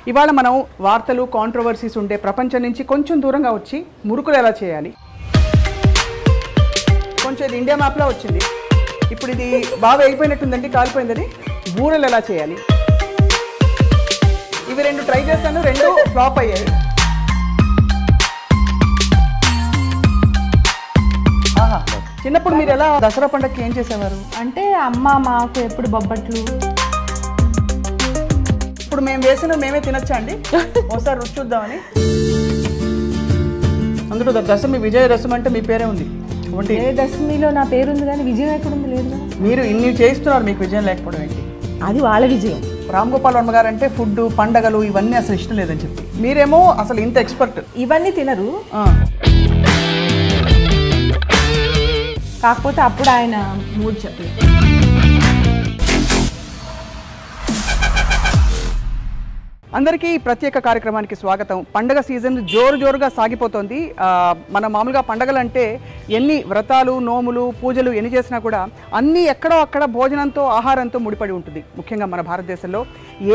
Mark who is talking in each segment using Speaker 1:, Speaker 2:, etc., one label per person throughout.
Speaker 1: ఇవాళ మనం వార్తలు కాంట్రవర్సీస్ ఉండే ప్రపంచం నుంచి కొంచెం దూరంగా వచ్చి మురుకులు ఎలా చేయాలి. కొంచెం ఇది ఇండియా మ్యాప్లో వచ్చింది. ఇప్పుడు ఇది బాగా అయిపోయినట్టుందండి, కాలిపోయిందని. బూరెలు ఎలా చేయాలి, ఇవి రెండు ట్రై చేస్తాను, రెండు ఫ్లాప్ అయ్యాయి. చిన్నప్పుడు మీరు ఎలా దసరా పండుగకి ఏం చేసేవారు?
Speaker 2: అంటే అమ్మ మాకు ఎప్పుడు బొబ్బట్లు.
Speaker 1: ఇప్పుడు మేము వేసిన మేమే తినచ్చా అండి? ఒకసారి రుచి చూద్దామని. అందులో దశమి విజయదశమి అంటే మీ పేరే ఉంది.
Speaker 2: విజయదశమిలో నా పేరు ఉంది కానీ విజయం ఎక్కడ ఉంది? లేదు.
Speaker 1: మీరు ఇన్ని చేయిస్తున్నారు, మీకు విజయం లేకపోవడం ఏంటి?
Speaker 2: అది వాళ్ళ విజయం.
Speaker 1: రామ్ గోపాల్ వర్మ గారు అంటే ఫుడ్, పండగలు ఇవన్నీ అసలు ఇష్టం లేదని చెప్పి, మీరేమో అసలు ఇంత ఎక్స్పర్ట్.
Speaker 2: ఇవన్నీ తినరు, కాకపోతే అప్పుడు ఆయన మూడు చెప్పలేదు.
Speaker 1: అందరికీ ప్రత్యేక కార్యక్రమానికి స్వాగతం. పండగ సీజన్ జోరుగా సాగిపోతుంది. మన మామూలుగా పండగలు అంటే ఎన్ని వ్రతాలు, నోములు, పూజలు ఎన్ని చేసినా కూడా అన్నీ ఎక్కడో అక్కడ భోజనంతో, ఆహారంతో ముడిపడి ఉంటుంది. ముఖ్యంగా మన భారతదేశంలో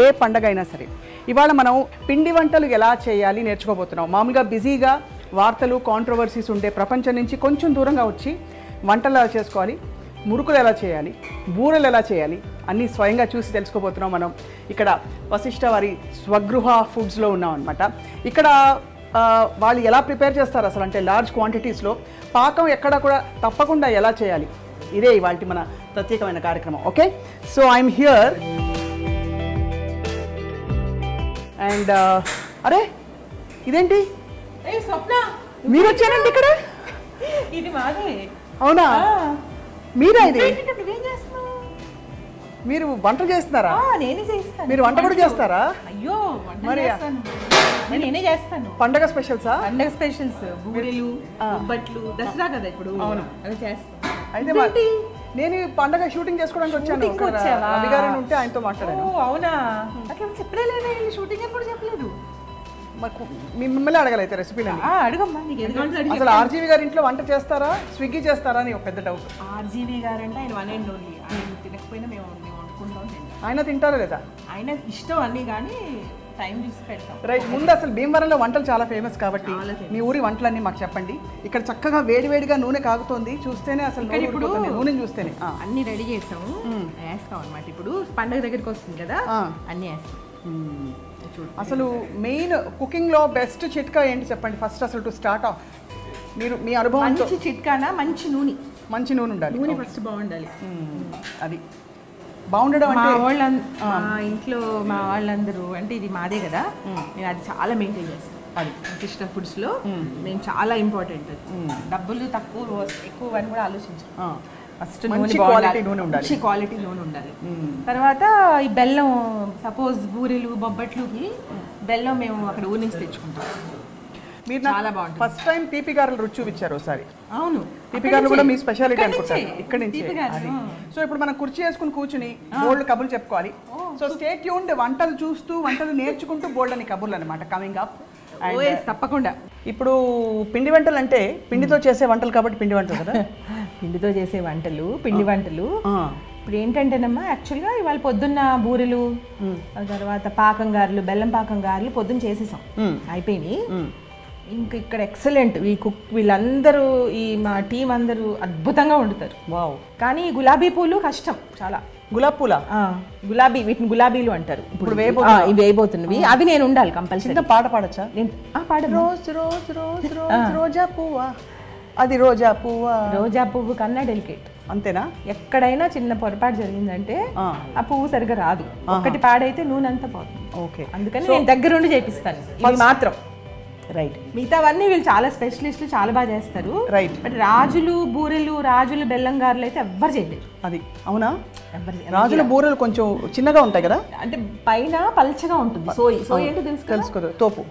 Speaker 1: ఏ పండగ అయినా సరే. ఇవాళ మనం పిండి వంటలు ఎలా చేయాలి నేర్చుకోబోతున్నాం. మామూలుగా బిజీగా వార్తలు, కాంట్రవర్సీస్ ఉండే ప్రపంచం నుంచి కొంచెం దూరంగా వచ్చి వంటలు ఎలా చేసుకోవాలి, మురుకులు ఎలా చేయాలి, బూరెలు ఎలా చేయాలి అన్నీ స్వయంగా చూసి తెలుసుకోబోతున్నాం మనం. ఇక్కడ వశిష్ఠ వారి స్వగృహ ఫుడ్స్లో ఉన్నాం అనమాట. ఇక్కడ వాళ్ళు ఎలా ప్రిపేర్ చేస్తారు అసలు, అంటే లార్జ్ క్వాంటిటీస్లో పాకం ఎక్కడ కూడా తప్పకుండా ఎలా చేయాలి, ఇదే ఇవాళ మన ప్రత్యేకమైన కార్యక్రమం. Okay, so I'm here and అరే ఇదేంటి మీరు వచ్చారండి ఇక్కడ?
Speaker 2: ఇది మాదే.
Speaker 1: అవునా, మీరా? ఇది మీరు వంటలు చేస్తున్నారా?
Speaker 2: నేనే చేస్తాను.
Speaker 1: మీరు వంట కూడా చేస్తారా?
Speaker 2: అయ్యో, మరి నేనే చేస్తాను.
Speaker 1: పండగ స్పెషల్సా?
Speaker 2: పండగ స్పెషల్స్, బూరెలు, బొబ్బట్లు, దసరా కదా ఇప్పుడు.
Speaker 1: అవును,
Speaker 2: అలా చేస్తాను.
Speaker 1: అయితే నేను పండగ షూటింగ్ చేసుకోవడానికి వచ్చాను. రవి గారు ఉంటే ఆయనతో మాట్లాడాను.
Speaker 2: అవునా, అట్లా చెప్పలేదు. షూటింగ్ ఎప్పుడు చెప్పలేదు.
Speaker 1: మిమ్మల్ని అడగలైతే రెసిపీలని
Speaker 2: అడగమ్మా.
Speaker 1: అసలు ఆర్జీవి గారి ఇంట్లో వంట చేస్తారా, స్విగ్గీ చేస్తారా అని ఒక పెద్ద డౌట్.
Speaker 2: ఆర్జీవి గారు అంటే ఆయన వన్ అండ్ ఓన్లీ. ఆయన తినకపోయినా మేము వండుకుంటాం.
Speaker 1: ఆయన తింటారా లేదా?
Speaker 2: ఆయన ఇష్టం అన్ని, కానీ టైం చూసి పెడతాం.
Speaker 1: రైట్. ముందు అసలు భీమవరంలో వంటలు చాలా ఫేమస్ కాబట్టి మీ ఊరి వంటలన్నీ మాకు చెప్పండి. ఇక్కడ చక్కగా వేడివేడిగా నూనె కాగుతోంది, చూస్తేనే అసలు ఇప్పుడు నూనె చూస్తేనే
Speaker 2: అన్ని రెడీ చేస్తాము, వేస్తాం అనమాట. ఇప్పుడు పండగ దగ్గరికి వస్తుంది కదా, అన్ని వేస్తాం.
Speaker 1: అసలు మెయిన్ కుకింగ్లో బెస్ట్ చిట్కా ఏంటి చెప్పండి ఫస్ట్, అసలు టు స్టార్ట్ ఆఫ్. మీరు మీ అనుభవం.
Speaker 2: మంచి చిట్కానా? మంచి నూనె.
Speaker 1: మంచి నూనె ఉండాలి.
Speaker 2: నూనె ఫస్ట్ బాగుండాలి.
Speaker 1: అది బాగుండడం అంటే
Speaker 2: మా ఇంట్లో మా వాళ్ళందరూ, అంటే ఇది మాదే కదా, నేను అది చాలా మెయింటైన్ చేస్తాను. అది వశిష్ఠ ఫుడ్స్లో మేము చాలా ఇంపార్టెంట్. డబ్బులు తక్కువ ఎక్కువ అని కూడా ఆలోచించాం. ఫస్ట్
Speaker 1: మంచి క్వాలిటీ నూనె ఉండాలి.
Speaker 2: మంచి క్వాలిటీ నూనె ఉండాలి. తర్వాత ఈ బెల్లం, సపోజ్ బూరెలు, బొబ్బట్లుకి బెల్లం మేము అక్కడ ఊరి నుంచి తెచ్చుకుంటాం.
Speaker 1: మీరు చాలా బాగుంటుంది. ఫస్ట్ టైం తీపి గారెలు రుచి చూపించారు ఒకసారి.
Speaker 2: అవును,
Speaker 1: తీపి గారెలు కూడా మీ స్పెషాలిటీ అనుకుంటాను. ఇక్కడ నుంచి. సో ఇప్పుడు మనం కుర్చీ వేసుకుని కూర్చుని బోల్డ్ కబుర్లు చెప్పుకోవాలి. So stay tuned. వంటలు చూస్తూ, వంటలు నేర్చుకుంటూ బోల్డ్ అని కబుర్లు అనమాట కమింగ్ అప్.
Speaker 2: తప్పకుండా.
Speaker 1: ఇప్పుడు పిండి వంటలు అంటే పిండితో చేసే వంటలు కాబట్టి పిండి వంటలు కదా.
Speaker 2: పిండితో చేసే వంటలు, పిండి వంటలు. ఇప్పుడు ఏంటంటేనమ్మా, యాక్చువల్గా ఇవాళ పొద్దున్న బూరెలు, తర్వాత పాకం గారెలు, బెల్లం పాకం గారెలు పొద్దున్న చేసేసాం, అయిపోయినాయి. ఇంకా ఇక్కడ ఎక్సలెంట్ వీళ్ళందరూ, ఈ మా టీం అందరూ అద్భుతంగా వండుతారు.
Speaker 1: వావ్.
Speaker 2: కానీ గులాబీ పూలు కష్టం చాలా.
Speaker 1: గులాబీ పూల,
Speaker 2: గులాబీ, వీటిని గులాబీలు అంటారు. ఇప్పుడు ఇవి వేయబోతున్నవి, అవి నేను ఉండాలి కంపల్సరీ.
Speaker 1: పాట పాడచ్చా?
Speaker 2: నేను పాడ.
Speaker 1: రోజ్ రోజ్ రోజ్ రోజ్ రోజా పువ్వా, అది రోజా పువ్వా.
Speaker 2: రోజా పువ్వు కన్నా డెలికేట్.
Speaker 1: అంతేనా?
Speaker 2: ఎక్కడైనా చిన్న పొరపాటు జరిగిందంటే ఆ పువ్వు సరిగ్గా రాదు. ఒకటి పాడైతే నూనె అంతా పోతుంది.
Speaker 1: ఓకే,
Speaker 2: అందుకని నేను దగ్గరుండి చేపిస్తాను ఇది మాత్రం. రైట్. మిగతావన్నీ వీళ్ళు చాలా స్పెషలిస్టులు, చాలా బాగా చేస్తారు.
Speaker 1: రైట్.
Speaker 2: బట్ రాజులు బూరెలు, రాజులు బెల్లం గారెలు అయితే ఎవ్వరు చేయలేరు.
Speaker 1: అది అవునా? రాజుల బూరెలు కొంచెం చిన్నగా ఉంటాయి కదా,
Speaker 2: అంటే పైన పల్చగా ఉంటుంది. సోయి ఏంటో తెలుసుకోదు,
Speaker 1: తోపు.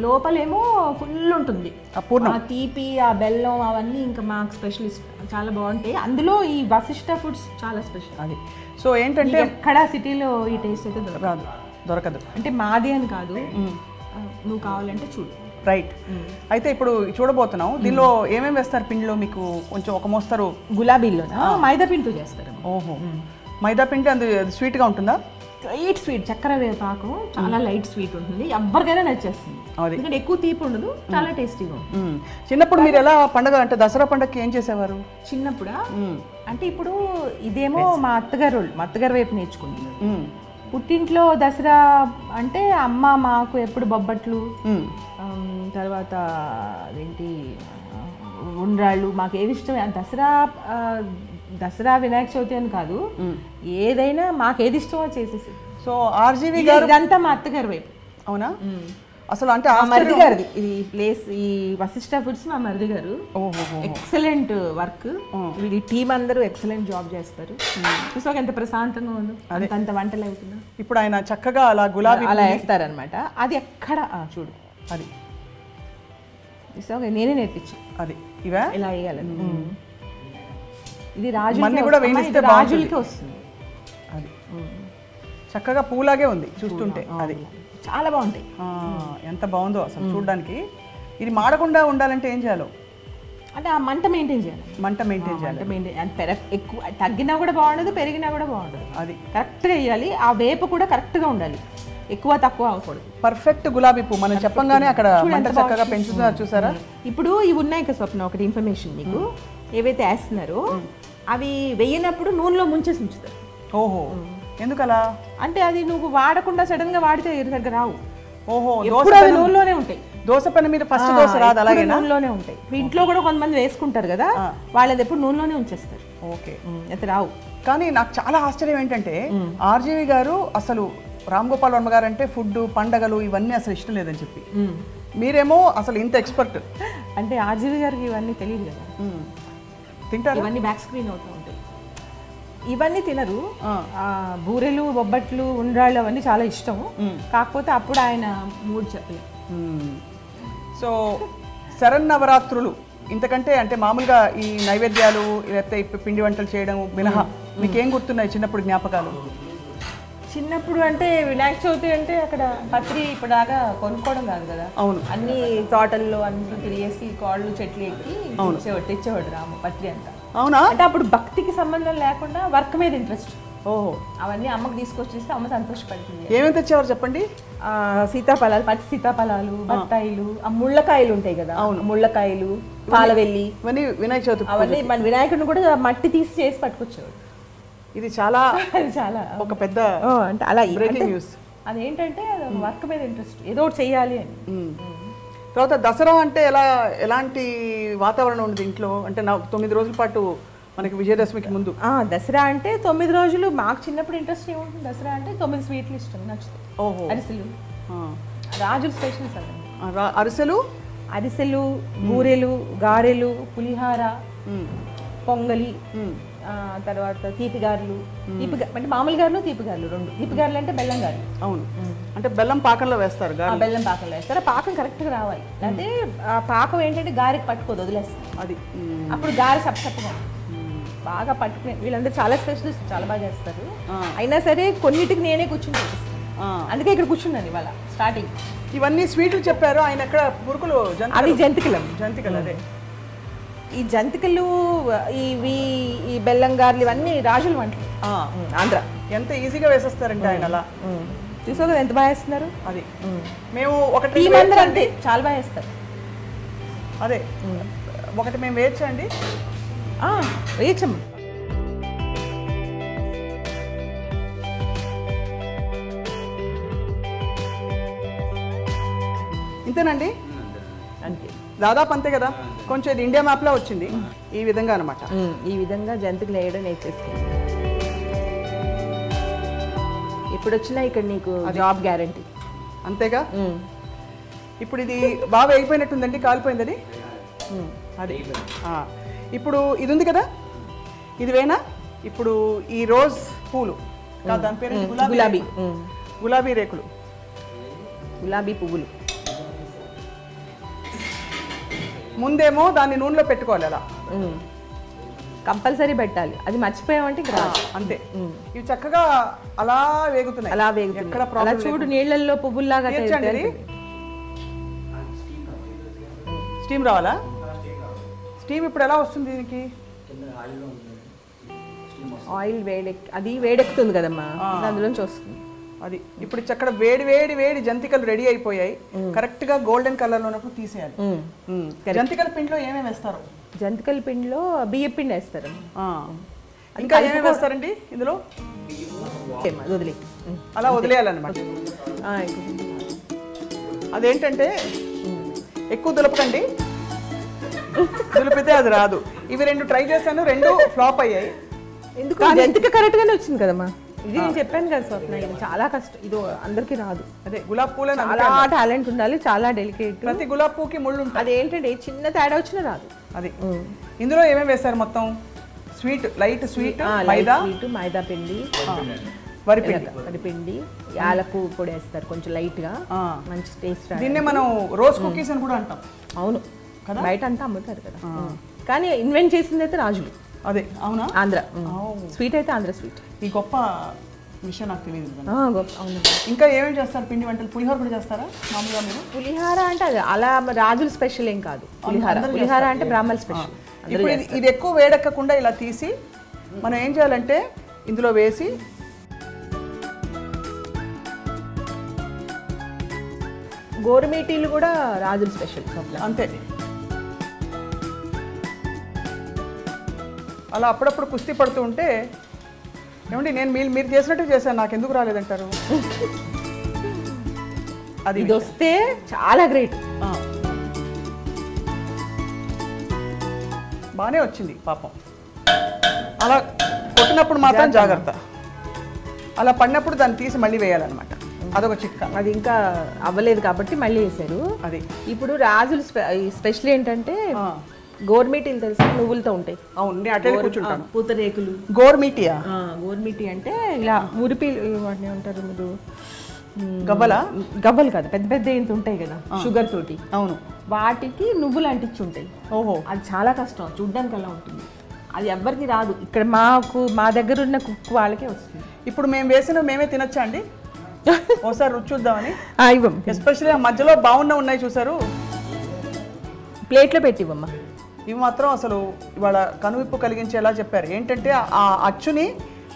Speaker 2: లోపలేమో ఫుల్ ఉంటుంది
Speaker 1: పూర్ణ
Speaker 2: తీపి, ఆ బెల్లం అవన్నీ ఇంకా మాకు స్పెషలిస్ట్ చాలా బాగుంటాయి. అందులో ఈ వశిష్ఠ ఫుడ్స్ చాలా స్పెషల్.
Speaker 1: అది సో ఏంటంటే
Speaker 2: ఎక్కడ సిటీలో ఈ టేస్ట్ అయితే
Speaker 1: దొరకదు.
Speaker 2: అంటే మాది అని కాదు, నువ్వు కావాలంటే చూడు.
Speaker 1: రైట్. అయితే ఇప్పుడు చూడబోతున్నాం, దీనిలో ఏమేమి వేస్తారు పిండిలో? మీకు కొంచెం ఒక మోస్తారు.
Speaker 2: గులాబీలో మైదా పిండితో చేస్తారు.
Speaker 1: ఓహో, మైదా పిండి అది స్వీట్గా ఉంటుందా?
Speaker 2: లైట్ స్వీట్, చక్కెర పాకం చాలా లైట్ స్వీట్ ఉంటుంది, ఎవరికైనా నచ్చేస్తుంది. ఎందుకంటే ఎక్కువ తీపి ఉండదు, చాలా టేస్టీగా ఉంటుంది.
Speaker 1: చిన్నప్పుడు మీరు ఎలా పండగ అంటే దసరా పండగకి ఏం చేసేవారు?
Speaker 2: చిన్నప్పుడా అంటే ఇప్పుడు ఇదేమో మా అత్తగారు వైపు నేర్చుకుంది. పుట్టింట్లో దసరా అంటే అమ్మ మాకు ఎప్పుడు బొబ్బట్లు, తర్వాత అదేంటి ఉండ్రాళ్ళు, మాకు ఏవి ఇష్టం. దసరా వినాయక చవితి అని కాదు, ఏదైనా మాకు ఏది ఇష్టమో చేసేసి.
Speaker 1: సో ఆర్జీవి గారు
Speaker 2: ఇదంతా మా అత్తగారి వైపు.
Speaker 1: అవునా? అసలు అంటే
Speaker 2: మరిది గారిది ఈ ప్లేస్, ఈ వశిష్ఠ ఫుడ్స్ మా మరిది గారు. ఎక్సలెంట్ వర్క్, వీళ్ళ టీం అందరూ ఎక్సలెంట్ జాబ్ చేస్తారు. సో ఎంత ప్రశాంతంగా ఉంది, అంత వంటలు అవుతున్నా.
Speaker 1: ఇప్పుడు ఆయన చక్కగా అలా గులాబీ
Speaker 2: అలా వేస్తారనమాట. అది ఎక్కడ చూడు, అది నేనే నేర్పించు.
Speaker 1: అది ఇవా
Speaker 2: ఇలా వేయాలని. ఇది రాజు రాజులకి వస్తుంది.
Speaker 1: అది చక్కగా పూలాగే ఉంది చూస్తుంటే. అది
Speaker 2: చాలా బాగుంటాయి.
Speaker 1: ఎంత బాగుందో అసలు చూడడానికి. ఇది మాడకుండా ఉండాలంటే ఏం చేయాలో
Speaker 2: అంటే ఆ మంట మెయింటైన్ చేయాలి.
Speaker 1: మంట మెయింటైన్ చేయాలి.
Speaker 2: ఎక్కువ తగ్గినా కూడా బాగుండదు, పెరిగినా కూడా బాగుండదు. అది కరెక్ట్గా వేయాలి. ఆ వేపు కూడా కరెక్ట్గా ఉండాలి, ఎక్కువ తక్కువ అవ్వకూడదు.
Speaker 1: పర్ఫెక్ట్ గులాబీ పువ్వు మనం చెప్పంగానే అక్కడ మంట చక్కగా పెంచుతున్నారు చూసారా.
Speaker 2: ఇప్పుడు ఇవి ఉన్నాయి కదా స్వప్న, ఒకటి ఇన్ఫర్మేషన్ నీకు. ఏవైతే వేస్తున్నారో అవి వేయనప్పుడు నూనెలో ముంచేసి ఉంచుతారు.
Speaker 1: ఓహో, ఎందుకలా
Speaker 2: అంటే అది నువ్వు వాడకుండా సడన్ గా వాడితే దగ్గర రావు.
Speaker 1: ఓహో,
Speaker 2: నూనెలోనే ఉంటాయి.
Speaker 1: దోశ పని మీద ఫస్ట్ దోశ రాదు, అలాగే
Speaker 2: నూనెలోనే ఉంటాయి. ఇంట్లో కూడా కొంతమంది వేసుకుంటారు కదా, వాళ్ళది ఎప్పుడు నూనెలోనే ఉంచేస్తారు.
Speaker 1: ఓకే,
Speaker 2: అయితే రావు.
Speaker 1: కానీ నాకు చాలా ఆశ్చర్యం ఏంటంటే ఆర్జీవి గారు అసలు రామ్ గోపాల్ వర్మ గారు అంటే ఫుడ్, పండగలు ఇవన్నీ అసలు ఇష్టం లేదని చెప్పి, మీరేమో అసలు ఇంత ఎక్స్పర్ట్.
Speaker 2: అంటే ఆర్జీవి గారికి ఇవన్నీ తెలియదు కదా,
Speaker 1: తింటారు.
Speaker 2: ఇవన్నీ బ్యాక్ స్క్రీన్ అవుతూ ఉంటాయి. ఇవన్నీ తినరు. బూరెలు, బొబ్బట్లు, ఉండ్రాళ్ళు అవన్నీ చాలా ఇష్టం. కాకపోతే అప్పుడు ఆయన మూడు చెప్పలేదు.
Speaker 1: సో శరన్నవరాత్రులు ఇంతకంటే అంటే మామూలుగా ఈ నైవేద్యాలు లేకపోతే పిండి వంటలు చేయడం మినహా మీకేం గుర్తున్నాయి చిన్నప్పుడు జ్ఞాపకాలు?
Speaker 2: చిన్నప్పుడు అంటే వినాయక చవితి అంటే అక్కడ పత్రి ఇప్పటిదాకా కొనుక్కోవడం కాదు కదా.
Speaker 1: అవును,
Speaker 2: అన్ని తోటల్లో అన్ని తిరిగేసి కాళ్ళు చెట్లు ఎక్కి తెచ్చేవాడు రాము పత్రి అంతా.
Speaker 1: అవునా?
Speaker 2: అంటే అప్పుడు భక్తికి సంబంధం లేకుండా వర్క్ మీద ఇంట్రెస్ట్.
Speaker 1: ఓహో,
Speaker 2: అవన్నీ అమ్మకి తీసుకొచ్చేస్తే అమ్మ సంతోషపడుతుంది.
Speaker 1: ఏమేమి తెచ్చేవారు చెప్పండి?
Speaker 2: సీతాఫలాలు, పచ్చి సీతాఫలాలు, బత్తాయిలు, ఆ ముళ్ళకాయలు ఉంటాయి కదా, ముళ్ళకాయలు, పాలవెల్లి,
Speaker 1: ఇవన్నీ వినాయక చవితి.
Speaker 2: అవన్నీ మన వినాయకుడిని కూడా మట్టి తీసి చేసి పట్టుకొచ్చేవాడు.
Speaker 1: ఇది చాలా
Speaker 2: చాలా
Speaker 1: ఒక పెద్ద
Speaker 2: అంటే అలా
Speaker 1: బ్రేకింగ్ న్యూస్.
Speaker 2: అదేంటంటే వర్క్ మీద ఇంట్రెస్ట్, ఏదో ఒకటి చెయ్యాలి అని.
Speaker 1: తర్వాత దసరా అంటే ఎలాంటి వాతావరణం ఉంది ఇంట్లో? అంటే 9 రోజుల పాటు మనకి విజయదశమికి ముందు.
Speaker 2: దసరా అంటే 9 రోజులు మాకు చిన్నప్పుడు ఇంట్రెస్ట్ ఏముంటుంది? దసరా అంటే 9 స్వీట్లు ఇష్టం, నచ్చుతాయి. ఓహో, అరిసెలు, రాజుల స్పెషల్స్ అవి. అరిసెలు, బూరెలు, గారెలు, పులిహార, పొంగలి, తర్వాత తీపిగారులు. అంటే మామూలు గారులు, తీపిగారులు రెండు. తీపిగారులు అంటే బెల్లం గారు.
Speaker 1: అవును, అంటే బెల్లం పాకంలో వేస్తారు.
Speaker 2: బెల్లం పాకంలో వేస్తారు. పాకం కరెక్ట్గా రావాలి. అంటే ఆ పాకం ఏంటంటే గారికి పట్టుకోదు, వదిలేస్తారు. అది అప్పుడు గారి సప్పగా బాగా పట్టుకునే. వీళ్ళందరూ చాలా స్పెషలిస్ట్, చాలా బాగా చేస్తారు. అయినా సరే కొన్నిటికి నేనే కూర్చుని అందుకే ఇక్కడ కూర్చున్నాను ఇవాళ స్టార్టింగ్.
Speaker 1: ఇవన్నీ స్వీట్లు చెప్పారు ఆయన. ఎక్కడ పురుకులు?
Speaker 2: అవి జంతికలు.
Speaker 1: అదే
Speaker 2: ఈ జంతికలు, ఇవి ఈ బెల్లం గారెలు ఇవన్నీ రాజుల వంటలు. ఆంధ్ర
Speaker 1: ఎంత ఈజీగా వేసేస్తారంటే ఆయన. అలా
Speaker 2: చూసా కదా ఎంత బాగా వేస్తున్నారు.
Speaker 1: అది మేము
Speaker 2: ఒకటి అంతే చాలా బాగా వేస్తారు.
Speaker 1: అదే ఒకటి మేము వేయచ్చండి.
Speaker 2: వేయచ్చమ్మ.
Speaker 1: ఇంతేనండి,
Speaker 2: అంతే,
Speaker 1: దాదాపు అంతే కదా. కొంచెం ఇది ఇండియా మ్యాప్లో వచ్చింది ఈ విధంగా అనమాట.
Speaker 2: ఈ విధంగా జంతికలు వేయడం నేర్చేసుకోండి. ఇప్పుడు వచ్చినా ఇక్కడ నీకు జాబ్ గ్యారంటీ.
Speaker 1: అంతేగా. ఇప్పుడు ఇది బాగా వేగిపోయినట్టుందండి, కాలిపోయింది అది. అది ఇప్పుడు ఇది ఉంది కదా, ఇది వేనా? ఇప్పుడు ఈ రోజ్ పూలు, దాని పేరు గులాబీ. గులాబీ రేకులు,
Speaker 2: గులాబీ పువ్వులు.
Speaker 1: ముందేమో దాన్ని నూనెలో పెట్టుకోవాలి, అలా
Speaker 2: కంపల్సరీ పెట్టాలి. అది మర్చిపోయామంటే ఇక్కడ
Speaker 1: అంతే. ఇవి చక్కగా అలా వేగుతున్నాయి.
Speaker 2: అలా వేగుతున్నాయి. అలా చూడు, నీళ్ళల్లో పువ్వుల్లాగా.
Speaker 1: స్టీమ్ రావాలా? స్టీమ్ ఇప్పుడు ఎలా వస్తుంది దీనికి?
Speaker 2: ఆయిల్ అది వేడెక్కుతుంది కదమ్మా, అందులోంచి వస్తుంది.
Speaker 1: అది ఇప్పుడు చక్కడ వేడి వేడి వేడి జంతికలు రెడీ అయిపోయాయి. కరెక్ట్ గా గోల్డెన్ కలర్ లో ఉన్నప్పుడు తీసేయాలి. జంతికల పిండిలో ఏమేమి వేస్తారు?
Speaker 2: జంతికల పిండిలో బియ్య పిండి వేస్తారు.
Speaker 1: ఇంకా ఏమేమి వేస్తారండి ఇందులో?
Speaker 2: వదిలే
Speaker 1: అలా వదిలేయాలన్నమాట. అదేంటంటే ఎక్కువ దులపకండి, దులిపితే అది రాదు. ఇవి 2 ట్రై చేశాను, 2 ఫ్లాప్ అయ్యాయి.
Speaker 2: ఎందుకు? జంతిక కరెక్ట్ గానే వచ్చింది కదమ్మా. ఇది నేను చెప్పాను కదా స్వప్న, ఇది చాలా కష్టం, ఇది అందరికి రాదు.
Speaker 1: అదే గులాబ్ పూలు
Speaker 2: చాలా టాలెంట్ ఉండాలి, చాలా డెలికేట్.
Speaker 1: ప్రతి గులాబ్ పూకి ముళ్ళు ఉంటుంది.
Speaker 2: అదేంటంటే చిన్న తేడా వచ్చినా రాదు.
Speaker 1: అది ఇందులో ఏమేమి వేస్తారు? మొత్తం స్వీట్, లైట్ స్వీట్, మైదా,
Speaker 2: మైదా పిండి, వరిపిండి, యాలకు పొడి వేస్తారు కొంచెం లైట్ గా, మంచి టేస్ట్.
Speaker 1: దీన్నే మనం రోజ్ కుకీస్ అని కూడా అంటాం.
Speaker 2: అవును కదా, బయట అంతా అమ్ముతారు కదా. కానీ ఇన్వెంట్ చేసింది అయితే రాజులు.
Speaker 1: అదే అవునా?
Speaker 2: ఆంధ్ర స్వీట్ అయితే ఆంధ్ర స్వీట్.
Speaker 1: ఈ గొప్ప విషయం నాకు తెలియదు.
Speaker 2: అవును.
Speaker 1: ఇంకా ఏమేమి చేస్తారు పిండి వంటలు? పులిహోర కూడా చేస్తారా మామూలుగా మీరు?
Speaker 2: పులిహార అంటే అది అలా రాజుల స్పెషల్ ఏం కాదు. పులిహార అంటే బ్రాహ్మణుల స్పెషల్.
Speaker 1: ఇప్పుడు ఇది ఎక్కువ వేడెక్కకుండా ఇలా తీసి మనం ఏం చేయాలంటే ఇందులో వేసి
Speaker 2: గోరుమీటీలు కూడా రాజుల స్పెషల్
Speaker 1: అంతే. అలా అప్పుడప్పుడు కుస్తీ పడుతూ ఉంటే ఏమండి నేను మీరు చేసినట్టు చేశాను, నాకు ఎందుకు రాలేదంటారు? అది
Speaker 2: ఇది వస్తే చాలా గ్రేట్.
Speaker 1: బాగానే వచ్చింది పాపం. అలా కొట్టినప్పుడు మాత్రం జాగ్రత్త, అలా పడినప్పుడు దాన్ని తీసి మళ్ళీ వేయాలన్నమాట. అదొక చిట్కా.
Speaker 2: అది ఇంకా అవ్వలేదు కాబట్టి మళ్ళీ వేసారు.
Speaker 1: అది
Speaker 2: ఇప్పుడు రాజులు స్పెషల్ ఏంటంటే గోర్మీటీలు తెలుసా? నువ్వులతో ఉంటాయి.
Speaker 1: అవును, నేను అటే కూర్చుంటాను.
Speaker 2: పూతరేకులు.
Speaker 1: గోర్మీటియా?
Speaker 2: గోర్మీటి అంటే ఇలా మురిపీలు వాటిని ఉంటారు మీరు.
Speaker 1: గవ్వలు
Speaker 2: కాదు, పెద్ద పెద్ద ఏంత ఉంటాయి కదా షుగర్ తోటి.
Speaker 1: అవును,
Speaker 2: వాటికి నువ్వులు అంటించి ఉంటాయి.
Speaker 1: ఓహో,
Speaker 2: అది చాలా కష్టం, చూడ్డానికి అలా ఉంటుంది. అది ఎవ్వరికి రాదు. ఇక్కడ మా దగ్గర ఉన్న కుక్ వాళ్ళకే వస్తుంది.
Speaker 1: ఇప్పుడు మేము వేసిన మేమే తినొచ్చా అండి? ఒకసారి రుచి చూద్దామని.
Speaker 2: ఇవ్వం.
Speaker 1: ఎస్పెషల్లీ ఆ మధ్యలో ఉన్నాయి చూసారు,
Speaker 2: ప్లేట్లో పెట్టి ఇవ్వమ్మా.
Speaker 1: ఇవి మాత్రం అసలు ఇవాళ కనువిప్పు కలిగించేలా చెప్పారు. ఏంటంటే ఆ అచ్చుని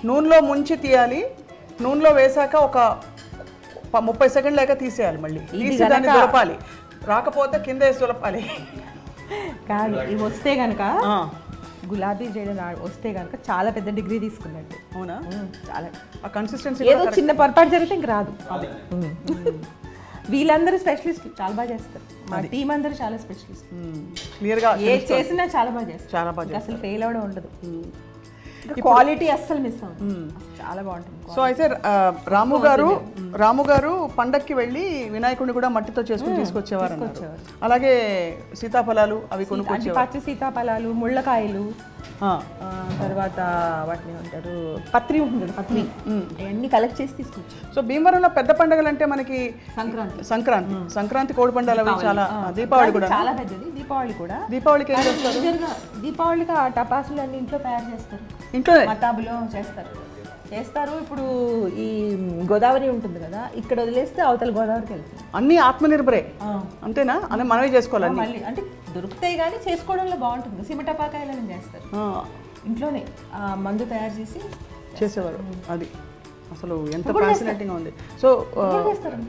Speaker 1: నూనెలో ముంచి తీయాలి, నూనెలో వేసాక ఒక 30 సెకండ్లు లేక తీసేయాలి, మళ్ళీ తీసి దాన్ని దులపాలి, రాకపోతే కింద వేసి దులపాలి.
Speaker 2: కాదు, ఇవి వస్తే కనుక గులాబీ చేయడం వస్తే కనుక చాలా పెద్ద డిగ్రీ తీసుకున్నట్టు.
Speaker 1: అవునా?
Speaker 2: చాలా
Speaker 1: ఆ కన్సిస్టెన్సీ.
Speaker 2: ఏదో చిన్న పొరపాటు జరిగితే ఇంక రాదు. వీళ్ళందరూ స్పెషలిస్ట్, చాలా బాగా చేస్తారు. మా టీం అందరూ చాలా స్పెషలిస్ట్.
Speaker 1: క్లియర్గా
Speaker 2: ఏ చేసినా చాలా బాగా చేస్తారు.
Speaker 1: చాలా బాగా
Speaker 2: అసలు ఫెయిల్ అవడం ఉండదు. క్వాలిటీ అస్సలు మిస్ అవుతుంది, చాలా బాగుంటుంది.
Speaker 1: సో అయితే రాము గారు పండక్కి వెళ్ళి వినాయకుడిని కూడా మట్టితో చేసుకుని తీసుకొచ్చేవారు. అలాగే సీతాఫలాలు అవి కొనుక్కొచ్చేవారు.
Speaker 2: పచ్చి సీతాఫలాలు, ముళ్ళకాయలు, తర్వాత వాటిని అంటారు పత్రి ఉంటుంది, పత్రి, అవన్నీ కలెక్ట్ చేసి తీసుకొచ్చారు.
Speaker 1: సో భీమవరంలో పెద్ద పండుగలు అంటే మనకి సంక్రాంతి కోడి పండుగలు అవి చాలా, దీపావళి కూడా
Speaker 2: చాలా పెద్దది. దీపావళికి
Speaker 1: ఏం చేస్తారు?
Speaker 2: దీపావళికి ఆ టపాసులు అన్ని ఇంట్లో తయారు చేస్తారు,
Speaker 1: ఇంట్లో
Speaker 2: మతాబులో చేస్తారు. ఇప్పుడు ఈ గోదావరి ఉంటుంది కదా, ఇక్కడ వదిలేస్తే అవతల గోదావరికి వెళ్తుంది.
Speaker 1: అన్ని ఆత్మనిర్భరే అంతేనా? అని మనమే చేసుకోవాలి
Speaker 2: మళ్ళీ. అంటే దొరుకుతాయి కానీ చేసుకోవడంలో బాగుంటుంది. సిమటపాకాయలని చేస్తారు ఇంట్లోనే, మందు తయారు చేసి
Speaker 1: చేసేవారు. అది అసలు ఎంత ఫ్యాసినేటింగ్ ఉంది. సో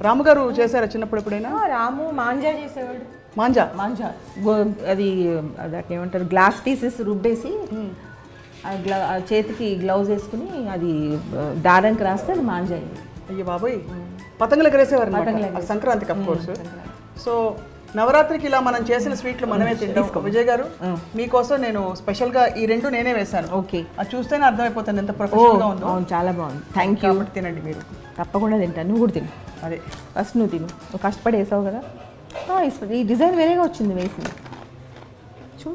Speaker 1: రాము గారు చేశారా చిన్నప్పుడు ఎప్పుడైనా?
Speaker 2: రాము మాంజా చేసేవాడు.
Speaker 1: మాంజా
Speaker 2: అది దాన్ని ఏమంటారు, గ్లాస్ పీసెస్ రుబ్బేసి చేతికి గ్లౌజ్ వేసుకుని అది దారానికి రాస్తే అది మాంజా.
Speaker 1: అయ్యో బాబోయ్, పతంగులకు వేసేవారు సంక్రాంతికి అఫ్ కోర్స్. సో నవరాత్రికి ఇలా మనం చేసిన స్వీట్లు మనమే తింటాం. విజయ్ గారు మీకోసం నేను స్పెషల్గా ఈ 2 నేనే వేశాను.
Speaker 2: ఓకే,
Speaker 1: అది చూస్తేనే అర్థమైపోతుంది ఎంత ప్రొఫెషనల్గా ఉందో.
Speaker 2: చాలా బాగుంది. Thank you.
Speaker 1: తినండి మీరు.
Speaker 2: తప్పకుండా తింటాను, నువ్వు కూడా తిను.
Speaker 1: అదే
Speaker 2: ఫస్ట్ నువ్వు తిను, నువ్వు కష్టపడి వేసావు కదా. ఈ డిజైన్ వేరేగా వచ్చింది వేసింది చూ.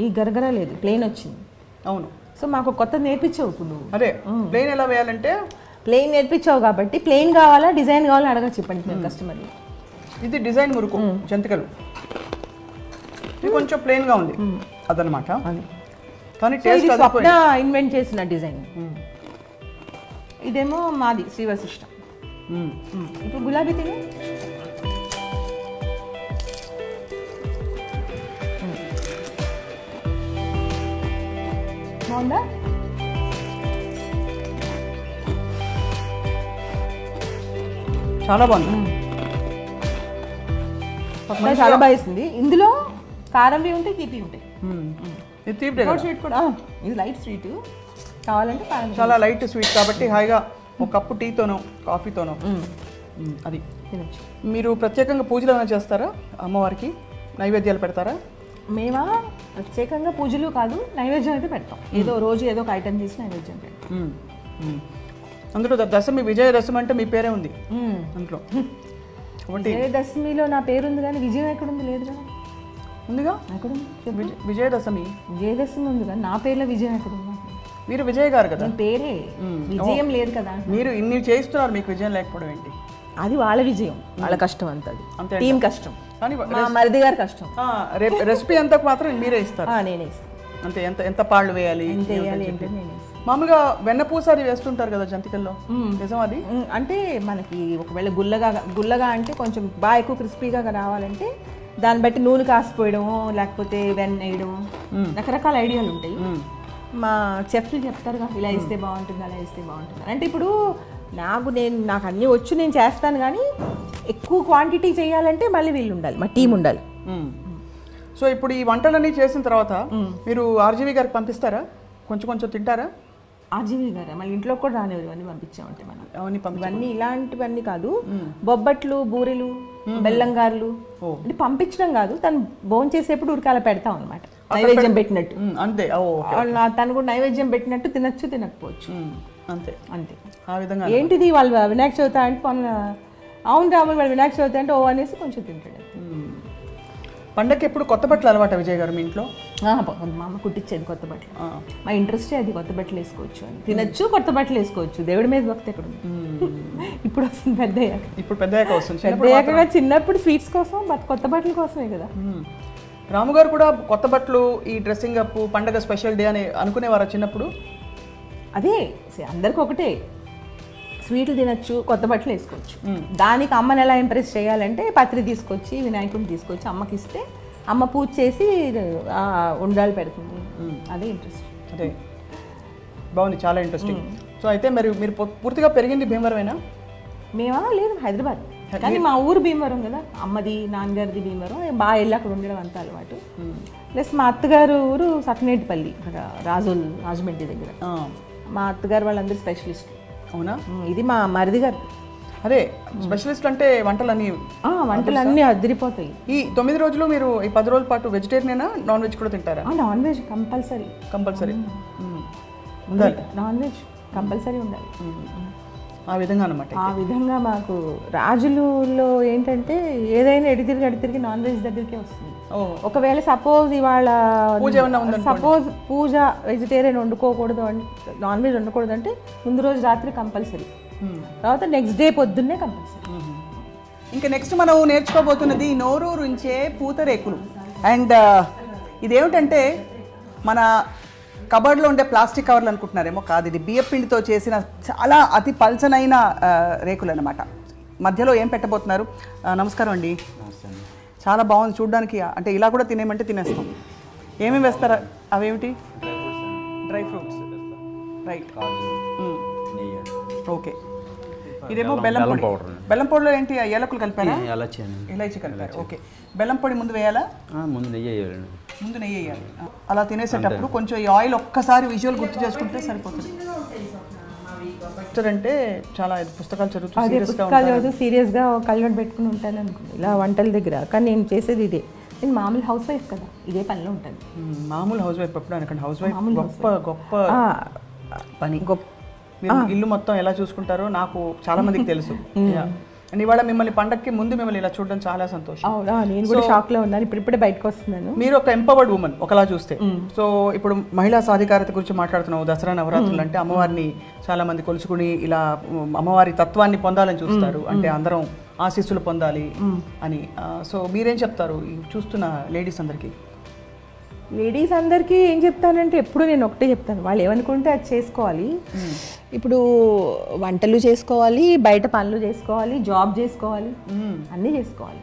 Speaker 2: ఈ గరగర లేదు, ప్లెయిన్ వచ్చింది.
Speaker 1: అవును.
Speaker 2: సో మాకు కొత్త నేర్పించావు ఇప్పుడు నువ్వు.
Speaker 1: అదే ప్లెయిన్ ఎలా వేయాలంటే
Speaker 2: ప్లెయిన్ నేర్పించావు కాబట్టి ప్లెయిన్ కావాలా డిజైన్ కావాలా అడగ చెప్పండి నేను కస్టమర్ని.
Speaker 1: ఇది డిజైన్ మురుకు జంతికలు, ఇది కొంచెం ప్లెయిన్గా ఉంది అదనమాట. కానీ టేస్ట్
Speaker 2: స్వప్న ఇన్వెంట్ చేసిన డిజైన్. ఇదేమో మాది శ్రీవశిష్టం. ఇప్పుడు గులాబీ తిని బాగుందా?
Speaker 1: చాలా బాగుంది.
Speaker 2: చాలా బాగుంది. ఇందులో కారంవి ఉంటాయి, తీపి ఉంటాయి.
Speaker 1: ఇది తీపి
Speaker 2: స్వీట్ కూడా, ఇది లైట్ స్వీట్ కావాలంటే కారం.
Speaker 1: చాలా లైట్ స్వీట్ కాబట్టి హాయిగా ఒక కప్పు టీతోనో కాఫీతోనో అది
Speaker 2: తినచ్చు.
Speaker 1: మీరు ప్రత్యేకంగా పూజలు ఏమైనా చేస్తారా? అమ్మవారికి నైవేద్యాలు పెడతారా?
Speaker 2: మేమా ప్రత్యేకంగా పూజలు కాదు, నైవేద్యం అయితే పెడతాం. ఏదో రోజు ఏదో ఒక ఐటెం చేసి నైవేద్యం పెడతాం.
Speaker 1: అందులో దశమి, విజయదశమి అంటే మీ పేరే ఉంది అందులో.
Speaker 2: విజయదశమిలో నా పేరు ఉంది కానీ విజయం ఎక్కడుంది? లేదు కదా.
Speaker 1: ఉందిగా, విజయదశమి.
Speaker 2: విజయదశమి ఉంది కానీ నా పేరులో విజయం ఎక్కడుంది?
Speaker 1: మీరు విజయ్ గారు కదా,
Speaker 2: పేరే విజయం లేదు కదా.
Speaker 1: మీరు ఇన్ని చేయిస్తున్నారు, మీకు విజయం లేకపోవడం ఏంటి?
Speaker 2: అది వాళ్ళ విజయం, వాళ్ళ కష్టం అంతా, అది టీం కష్టం.
Speaker 1: కానీ
Speaker 2: మా మరిది గారి కష్టం.
Speaker 1: రెసిపీ అంతా మాత్రం మీరే ఇస్తారు?
Speaker 2: నేనే ఇస్తాను.
Speaker 1: అంటే ఎంత పాళ్ళు వేయాలి, మామూలుగా వెన్నపూస అది వేస్తుంటారు కదా జంతికల్లో, నిజం అది?
Speaker 2: అంటే మనకి ఒకవేళ గుల్లగా అంటే కొంచెం బాగా ఎక్కువ క్రిస్పీగా రావాలంటే దాన్ని బట్టి నూనె కాసిపోయడము, లేకపోతే వెన్న వేయడం, రకరకాల ఐడియాలు ఉంటాయి. మా చెఫ్లు చెప్తారుగా ఇలా ఇస్తే బాగుంటుంది, అలా ఇస్తే బాగుంటుంది. అంటే ఇప్పుడు నాకు అన్నీ వచ్చు, నేను చేస్తాను. కానీ ఎక్కువ క్వాంటిటీ చేయాలంటే మళ్ళీ వీళ్ళు ఉండాలి, మా టీం ఉండాలి.
Speaker 1: సో ఇప్పుడు ఈ వంటలన్నీ చేసిన తర్వాత మీరు ఆర్జీవి గారికి పంపిస్తారా? కొంచెం తింటారా?
Speaker 2: ఆర్జీవి గారు మళ్ళీ ఇంట్లో కూడా రానివ్వరు, ఇవన్నీ పంపించామంటే మనం. ఇవన్నీ ఇలాంటివన్నీ కాదు, బొబ్బట్లు, బూరెలు, బెల్లంగారులు అంటే పంపించడం కాదు, తను భోజనం చేసేప్పుడు ఉడకాల పెడతాం అనమాట, నైవేద్యం పెట్టినట్టు.
Speaker 1: అంతే,
Speaker 2: తను కూడా నైవేద్యం పెట్టినట్టు తినచ్చు, తినకపోవచ్చు,
Speaker 1: అంతే
Speaker 2: అంతే.
Speaker 1: ఆ విధంగా
Speaker 2: ఏంటిది వాళ్ళు వినాయక చవితి అంటే అవును రాములు వాళ్ళు వినాయక చవితి అంటే అనేసి కొంచెం తింటాడు.
Speaker 1: పండగకి ఎప్పుడు కొత్త బట్టలు అలవాటు విజయ్ గారు మీ ఇంట్లో?
Speaker 2: మా అమ్మ కుట్టించేది కొత్త బట్టలు. మా ఇంట్రెస్టే అది, కొత్త బట్టలు వేసుకోవచ్చు అని, తినచ్చు, కొత్త బట్టలు వేసుకోవచ్చు. దేవుడి మీద భక్తి ఎక్కడ ఉంది? ఇప్పుడు వస్తుంది పెద్దయ్యాక.
Speaker 1: ఇప్పుడు పెద్దయ్యాక వస్తుంది.
Speaker 2: పెద్దయ్యాక చిన్నప్పుడు స్వీట్స్ కోసం, కొత్త బట్టల కోసమే కదా.
Speaker 1: రాము గారు కూడా కొత్త బట్టలు, ఈ డ్రెస్సింగ్ అప్, పండగ స్పెషల్ డే అని అనుకునేవారా చిన్నప్పుడు?
Speaker 2: అదే అందరికి ఒకటే, స్వీట్లు తినచ్చు, కొత్త బట్టలు వేసుకోవచ్చు. దానికి అమ్మని ఎలా ఇంప్రెస్ చేయాలంటే పత్రి తీసుకొచ్చి, వినాయకుడిని తీసుకొచ్చి అమ్మకి ఇస్తే అమ్మ పూజ చేసి ఉండాలి పెడుతుంది. అదే ఇంట్రెస్ట్.
Speaker 1: అదే బాగుంది, చాలా ఇంట్రెస్టింగ్. సో అయితే మీరు పూర్తిగా పెరిగింది భీమవరమేనా?
Speaker 2: మేమా లేదు, హైదరాబాద్. కానీ మా ఊరు భీమవరం కదా, అమ్మది నాన్నగారిది భీమవరం, బాగా వెళ్ళి అక్కడ ఉండడం అంత అలవాటు. ప్లస్ మా అత్తగారు ఊరు సత్యనేటిపల్లి, అక్కడ రాజమండ్రి దగ్గర. మా అత్తగారు వాళ్ళందరూ స్పెషలిస్ట్.
Speaker 1: అవునా?
Speaker 2: ఇది మా మరిది గారు.
Speaker 1: అదే స్పెషలిస్ట్ అంటే
Speaker 2: వంటలన్నీ అదిరిపోతాయి.
Speaker 1: ఈ 9 రోజులు మీరు ఈ 10 రోజుల పాటు వెజిటేరియనేనా, నాన్ వెజ్ కూడా తింటారా?
Speaker 2: నాన్ వెజ్ కంపల్సరీ
Speaker 1: ఉండాలి,
Speaker 2: నాన్ వెజ్ కంపల్సరీ ఉండాలి.
Speaker 1: ఆ విధంగా అనమాట.
Speaker 2: ఆ విధంగా మాకు రాజులలో ఏంటంటే ఏదైనా ఎడితిరిగి నాన్ వెజ్ దగ్గరికే వస్తుంది. ఒకవేళ సపోజ్ ఇవాళ పూజ వెజిటేరియన్ వండుకోకూడదు, నాన్ వెజ్ వండకూడదు అంటే ముందు రోజు రాత్రి కంపల్సరీ, తర్వాత నెక్స్ట్ డే పొద్దున్నే కంపల్సరీ.
Speaker 1: ఇంకా నెక్స్ట్ మనం నేర్చుకోబోతున్నది నోరూరుంచే పూతరేకులు. అండ్ ఇదేమిటంటే మన కబర్డ్లో ఉండే ప్లాస్టిక్ కవర్లు అనుకుంటున్నారేమో, కాదు, ఇది బియ్యం పిండితో చేసిన చాలా అతి పల్చనైన రేకులు అనమాట. మధ్యలో ఏం పెట్టబోతున్నారు? నమస్కారం అండి. చాలా బాగుంది చూడడానికి. అంటే ఇలా కూడా తినేమంటే తినేస్తాం. ఏమేమి వేస్తారా? అవేమిటి? Dry fruits, right. ఓకే. ఇదేమో బెల్లం పొడి. బెల్లం పొడిలో ఏంటి? ఏలకులు కలిపారా? ఇలాచి కలిపారు. ఓకే. బెల్లం పొడి ముందు వేయాలా? ముందు నెయ్యి వేయాలి. అలా తినేసేటప్పుడు కొంచెం ఈ ఆయిల్ ఒక్కసారి విజువల్ గుర్తు చేసుకుంటే సరిపోతుంది. అంటే చాలా పుస్తకాలు
Speaker 2: చదువుతూ సీరియస్గా కళ్ళను పెట్టుకుని ఉంటాను అనుకోండి ఇలా వంటల దగ్గర. కానీ నేను చేసేది ఇదే. నేను మామూలు హౌస్ వైఫ్ కదా, ఇదే పనిలో ఉంటాను.
Speaker 1: మామూలు హౌస్ వైఫ్ ఎప్పుడు అనకండి, హౌస్ వైఫ్ గొప్ప పని. మీరు ఇల్లు మొత్తం ఎలా చూసుకుంటారో నాకు చాలా మందికి తెలుసు. అండ్ ఇవాళ మిమ్మల్ని పండక్కి ముందు మిమ్మల్ని ఇలా చూడడం చాలా సంతోషం.
Speaker 2: అవునా, నేను కూడా షాక్ లో ఉన్నాను, ఇప్పుడే బయటకు వస్తున్నాను.
Speaker 1: మీరు ఒక ఎంపవర్డ్ ఉమెన్ ఒకలా చూస్తే. సో ఇప్పుడు మహిళా సాధికారత గురించి మాట్లాడుతున్నావు. దసరా నవరాత్రులు అంటే అమ్మవారిని చాలా మంది కొలుచుకుని ఇలా అమ్మవారి తత్వాన్ని పొందాలని చూస్తారు, అంటే అందరం ఆశీస్సులు పొందాలి అని. సో మీరేం చెప్తారు చూస్తున్న లేడీస్ అందరికీ?
Speaker 2: లేడీస్ అందరికీ ఏం చెప్తానంటే ఎప్పుడు నేను ఒకటే చెప్తాను, వాళ్ళు ఏమనుకుంటే అది చేసుకోవాలి. ఇప్పుడు వంటలు చేసుకోవాలి, బయట పనులు చేసుకోవాలి, జాబ్ చేసుకోవాలి, అన్నీ చేసుకోవాలి.